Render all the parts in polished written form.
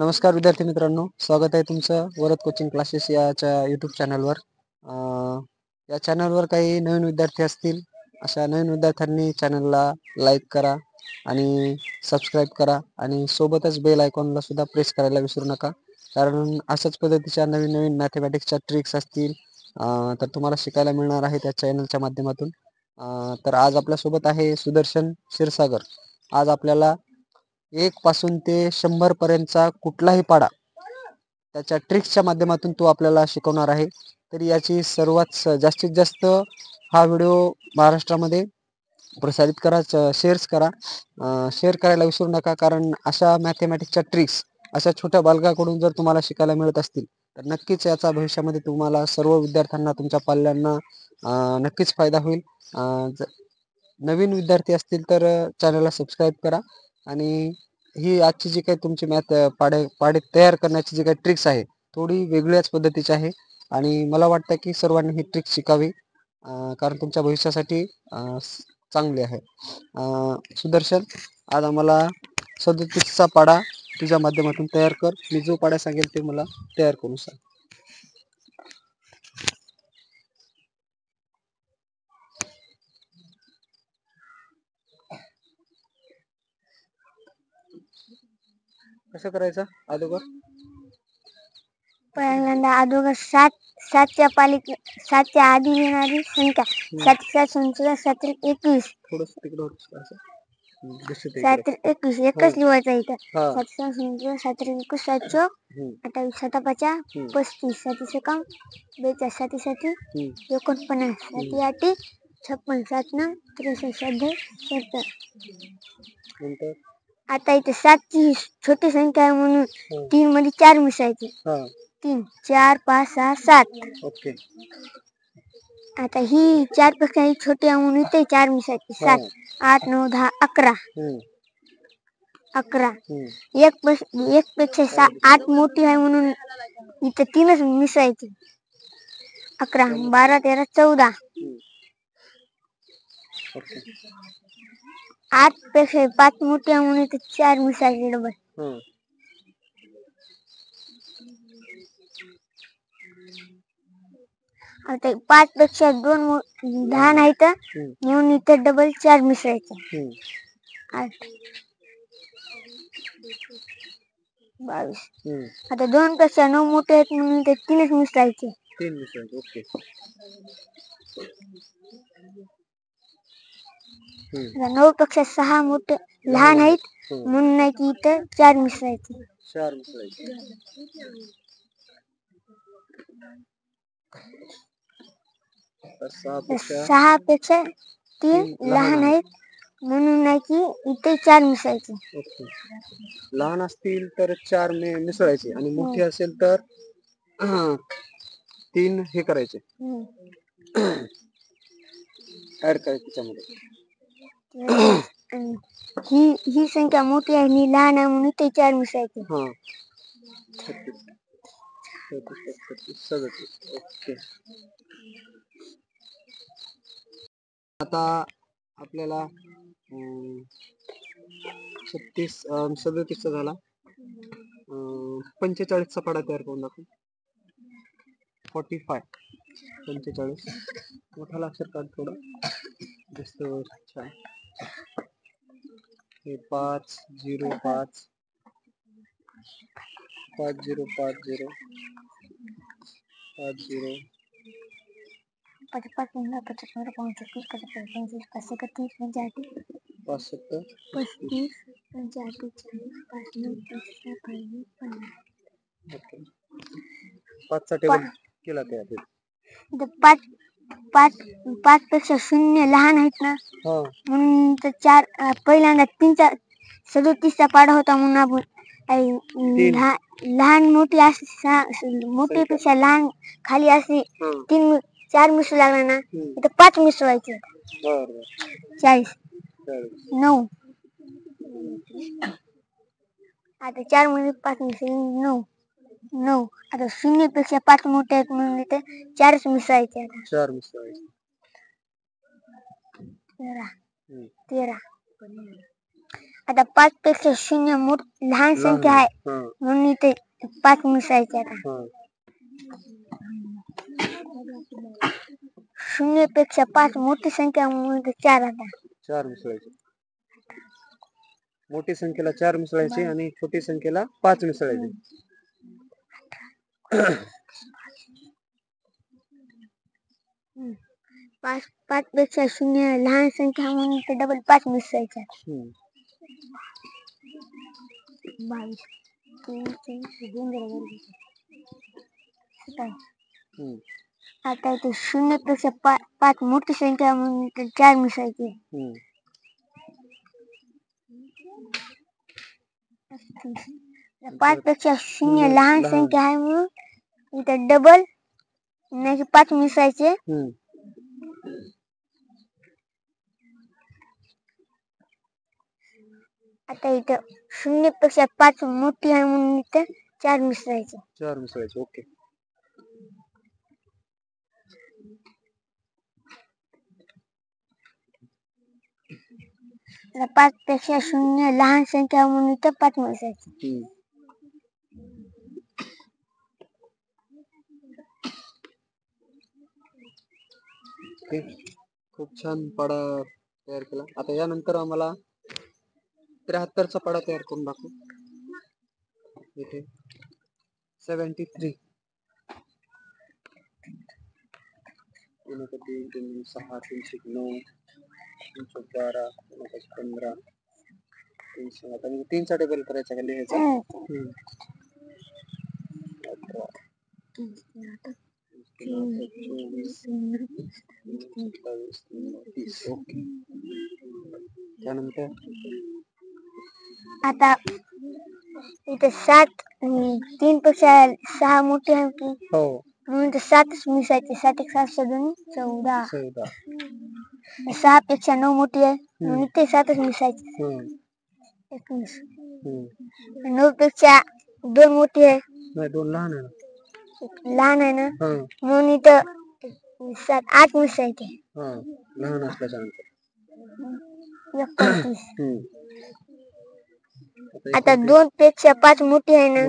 नमस्कार विद्यार्थी मित्रांनो, स्वागत आहे तुमचं वरद कोचिंग क्लासेस याच्या यूट्यूब चॅनलवर. या चॅनलवर काही नवीन विद्यार्थी असतील, अशा नवीन विद्यार्थ्यांनी चॅनलला लाईक करा आणि सबस्क्राईब करा आणि सोबतच बेल आयकॉनला सुद्धा प्रेस करायला विसरू नका. कारण अशाच पद्धतीच्या नवीन नवीन मॅथमॅटिक्सच्या ट्रिक्स असतील तर तुम्हाला शिकायला मिळणार आहे त्या चॅनलच्या माध्यमातून. तर आज आपल्यासोबत आहे सुदर्शन क्षीरसागर. आज आपल्याला 1 पासून ते 100 पर्यंतचा कुठलाही पाढा त्याच्या ट्रिक्सच्या माध्यमातून तो आपल्याला शिकवणार आहे. तर याची सर्वात जास्तीत जास्त हा व्हिडिओ महाराष्ट्रामध्ये प्रसारित करा, शेअर्स करा. शेअर करायला विसरू नका, कारण अशा मॅथमॅटिक्सच्या ट्रिक्स अशा छोट्या बालकाकडून जर तुम्हाला शिकायला मिळत असतील तर नक्कीच याचा भविष्यामध्ये तुम्हाला सर्व विद्यार्थ्यांना, तुमच्या पाल्यांना नक्कीच फायदा होईल. नवीन विद्यार्थी असतील तर चॅनलला सबस्क्राईब करा. आणि ही आजची जी काही तुमची पाढे तयार करण्याची जी काही ट्रिक्स आहे थोडी वेगळ्याच पद्धतीची आहे आणि मला वाटतं की सर्वांनी ही ट्रिक शिकावी, कारण तुमच्या भविष्यासाठी चांगली आहे. सुदर्शन, आज आम्हाला 37चा पाढा तुझ्या माध्यमातून तयार कर. मी जो पाढा सांगेल ते मला तयार करून सांग. कसं करायचं अगोदर? पहिल्यांदा अगोदर सातच्या आधी येणारी संख्या 7 21. थोडस तिकडे एकच लिहायचं इथं. 7 21 28 7 35 7 एकाम 42 7 49 7 8 56 7 63 70. आता इथे 7ची छोटी संख्या आहे म्हणून 3 मध्ये 4 मिसळायचे. 3 4 5 6 7. ओके. आता ही 4 पेक्षा ही छोटी आहे म्हणून इथे 4 मिसळायचे. 7 8 9 10 11. 11. एक पेक्षा 8 मोठी आहे म्हणून इथे 3च मिसळायचे. 11 12 13 14. 8 पेक्षा 5 मोठी आहे म्हणून इथे 4 मिसळायचे डबल. आता 5 पेक्षा 2 लहान आहेत म्हणून इथे डबल 4 मिसळायचे. 8 22. आता 2 पेक्षा 9 मोठे आहेत म्हणून इथे 3च मिसळायचे. 3 मिसळायचे. ओके. 9 पेक्षा 6 मोठे लहान आहेत म्हणून नाही की इथे 4 मिसळायचे. 4 मिसळायचे. 6 पेक्षा 3 लहान आहेत म्हणून नाही की इथे 4 मिसळायचे. ओके. लहान असतील तर 4 मिसळायचे आणि मोठे असेल तर 3 हे करायचे, ऍड करायचे त्याच्यामध्ये. ही संख्या मोठी आहे आणि लहान आहे म्हणून ते 4 मिसळायचे. 36 37. ओके. आता आपल्याला 37चा झाला. 45चा पाढा तयार करून दाखवू. 45. 45 मोठा अक्षर काढ थोडं. दिसतो छान. हे 5 0 5 5 0 5 0 5 0 55 55 55 55 55 55 5 7 35 45 45 50. 5चा टेबल केला तयार. 5 पेक्षा 0 लहान आहेत ना म्हणून तर 4. पहिल्यांदा 3चा 37चा पाढा होता म्हणून आपण लहान मोठी अशी मोठी पेक्षा लहान खाली अशी 4 मिसळू लागला ना इथे 5 मिसळायचे. 40 9. आता 4 मध्ये 5 मिसळून 9. आता 0 पेक्षा 5 मोठे आहेत म्हणून इथे 4च मिसळायचे. 4 मिसळायचे. 13. आता 5 पेक्षा शून्य लहान संख्या आहे म्हणून इथे 5 मिसळायचे. आता 0 पेक्षा 5 मोठी संख्या म्हणून इथे 4. आता 4 मिसळायचे. मोठी संख्येला 4 मिसळायचे आणि छोटी संख्येला 5 मिसळायचे. 5 पेक्षा शून्य लहान संख्या म्हणून इथे डबल 5 मिसळायचे. 22 आता इथे 0 पेक्षा 5 मोठी संख्या म्हणून इथे 4 मिसळायचे. 5 पेक्षा शून्य लहान संख्या आहे म्हणून इथे डबल 5 मिसळायचे. आता इथे 0 पेक्षा 5 मोठी आहे म्हणून इथे 4 मिसळायचे. 4 मिसळायचे. ओके. आता 5 पेक्षा शून्य लहान संख्या म्हणून इथे 5 मिसळायचे. खूप छान पाडा तयार केला. आता यानंतर आम्हाला 73चा पाडा तयार करून दाखव. इथे 73 3 3 6 3 9 312 15 3 आता 3चा टेबल करायचा का लिहायचा. 30. ओके. त्यानंतर आता इथे 7 3 पेक्षा 6 मोठी आहे की म्हणून इथे 7च मिसळायचे. 7 1 7 2 14. 6 पेक्षा 9 मोठी आहे म्हणून इथे 7च मिसळायचे. 19. 9 पेक्षा 2 मोठी आहे. नाही 2 लहान आहे. लहान आहे ना म्हणून इथं 7 8 मिसळायचे. लहान असल्याच्या नंतर 29. आता 2 पेक्षा 5 मोठी आहे ना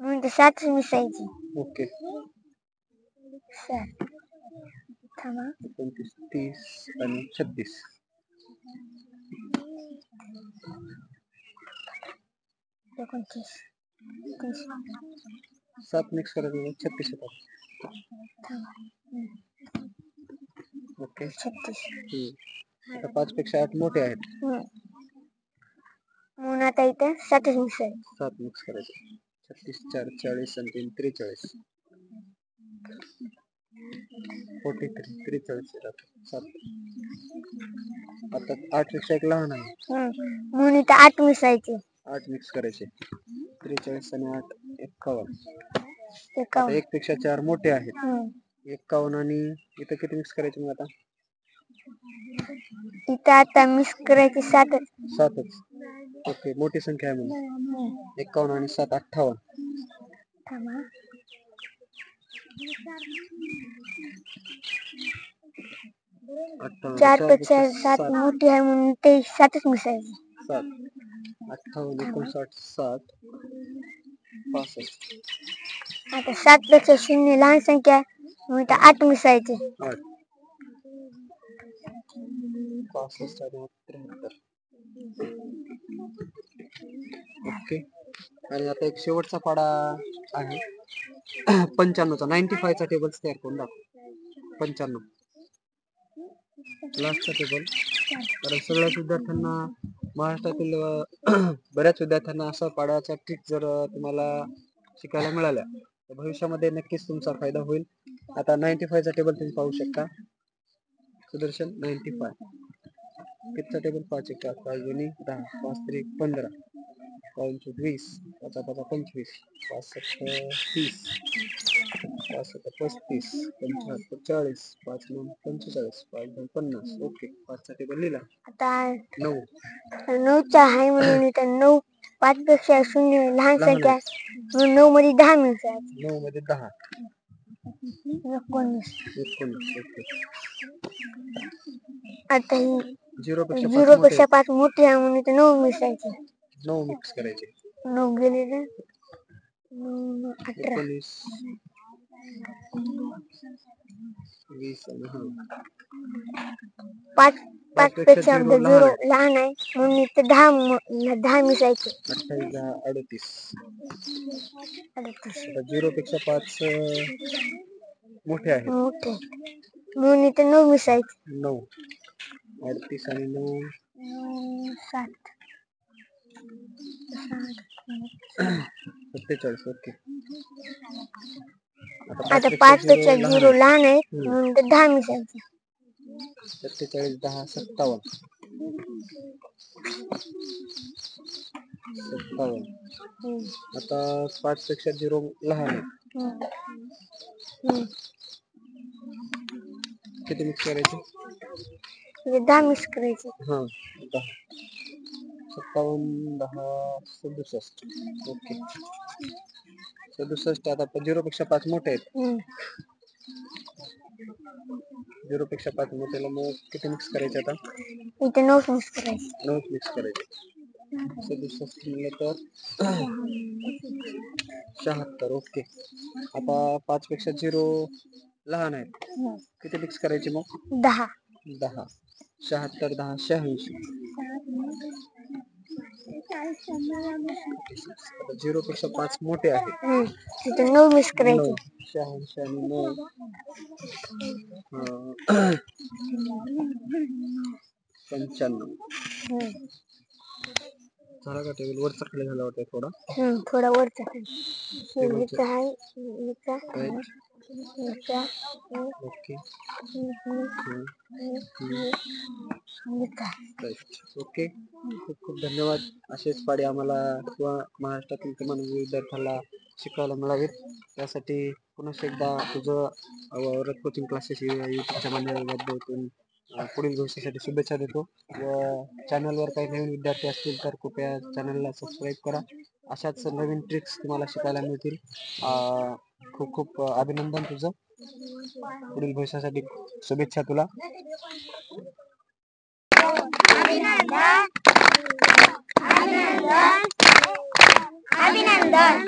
म्हणून इथे 7च मिसळायचे. ओके. 7 थांबा 29 30 आणि 36. 29 30 7 मिक्स करायचं 36 होतात. ओके. 36. आता 5 पेक्षा 8 मोठे आहेत म्हणून आता इथे 7च मिसळायचे. 7 मिक्स करायचे. 36 4 40 आणि 3 43. 43 43 7. आता 8 पेक्षा 1 लहान आहे म्हणून इथे 8 मिसळायचे. 8 मिक्स करायचे. 43 आणि 8 51. 51. 1 पेक्षा 4 मोठे आहेत 51 आणि इथं किती मिक्स करायचे मग आता. इथं आता मिक्स करायचे 7च. 7च. ओके. मोठी संख्या आहे म्हणून 51 आणि 7 58. थांबा 4 पेक्षा 7 मोठी आहे म्हणून ते 7च मिसळायचे. 7 58 59 60 65. आता 7 पेक्षा 0 लहान संख्या म्हणून इथे 8 मिसळायचे. 8 65 आणि 73. ओके. आणि आता एक शेवटचा पाडा आहे 95चा 95चा टेबल तयार करून दाखव. 95 लास्टचा टेबल. कारण सगळ्याच विद्यार्थ्यांना महाराष्ट्रातील बऱ्याच विद्यार्थ्यांना असा पाडाचा ट्रिक जर तुम्हाला शिकायला मिळाल्या तर भविष्यामध्ये नक्कीच तुमचा फायदा होईल. आता 95चा टेबल तुम्ही पाहू शकता. सुदर्शन 95 कितीचा टेबल 5 1 5 2 10 5 3 15 5 20 5 5 25 5 7 30 5 7 35 75 40 5 9 45 5 2 50. ओके. 5चा टेबल लिहिला. आता 9 9चा आहे म्हणून इथं 9 5 पेक्षा 0 लहान संख्या म्हणून 9 मध्ये 10 मिसळायचे. 9 मध्ये 10 19. 19. ओके. आता ही झिरो पेक्षा 5 मोठे आहे म्हणून इथे 9 मिसायचे. 9 मिक्स करायचे. 9 गेले ना 9 18 19 20 5 पेक्षा 0 लहान आहे म्हणून इथे 10 मिसायचे. 28 10 38. आता 0 पेक्षा 5 मोठे आहेत म्हणून इथे 9 मिसायचे. 9 38 आणि 9 7 47. ओके. आता 5 पेक्षा 0 लहान आहे म्हणून इथे 10 मिसायचे. 47 10 57. 57. आता 5 पेक्षा 0 लहान आहे. किती मिक्स करायचे? 10 मिक्स करायचे. हा 10 57 10 67. ओके. 67. आता 0 पेक्षा 5 मोठे आहेत. 0 पेक्षा 5 मोठ्याला मग किती मिक्स करायचे? आता इथे 9 मिक्स करायचे. 9 मिक्स करायचे. 67 म्हणलं तर 76. ओके. आता 5 पेक्षा 0 लहान आहेत. किती मिक्स करायचे मग? 10. 10 76 10 86. 0 पेक्षा 5 मोठे आहेत. तिथे 9 मिक्स करायचे. 86 आणि 9 95. झाला का टेबल? वरचा खाली झाला वाटतं थोडा. थोडा वरचा खाली. ओके. ओके. खूप खूप धन्यवाद. असेच पाढे आम्हाला किंवा महाराष्ट्रातील किमान विद्यार्थ्याला शिकायला मिळावेत. त्यासाठी पुन्हा एकदा तुझं वरद कोचिंग क्लासेस यूट्यूबच्या माध्यमातून पुढील भविष्यासाठी शुभेच्छा देतो. व चॅनलवर काही नवीन विद्यार्थी असतील तर कृपया चॅनलला सबस्क्राईब करा. अशाच नवीन ट्रिक्स तुम्हाला शिकायला मिळतील. खूप खूप अभिनंदन तुझं. पुढील भविष्यासाठी शुभेच्छा तुला. अभिनंदन.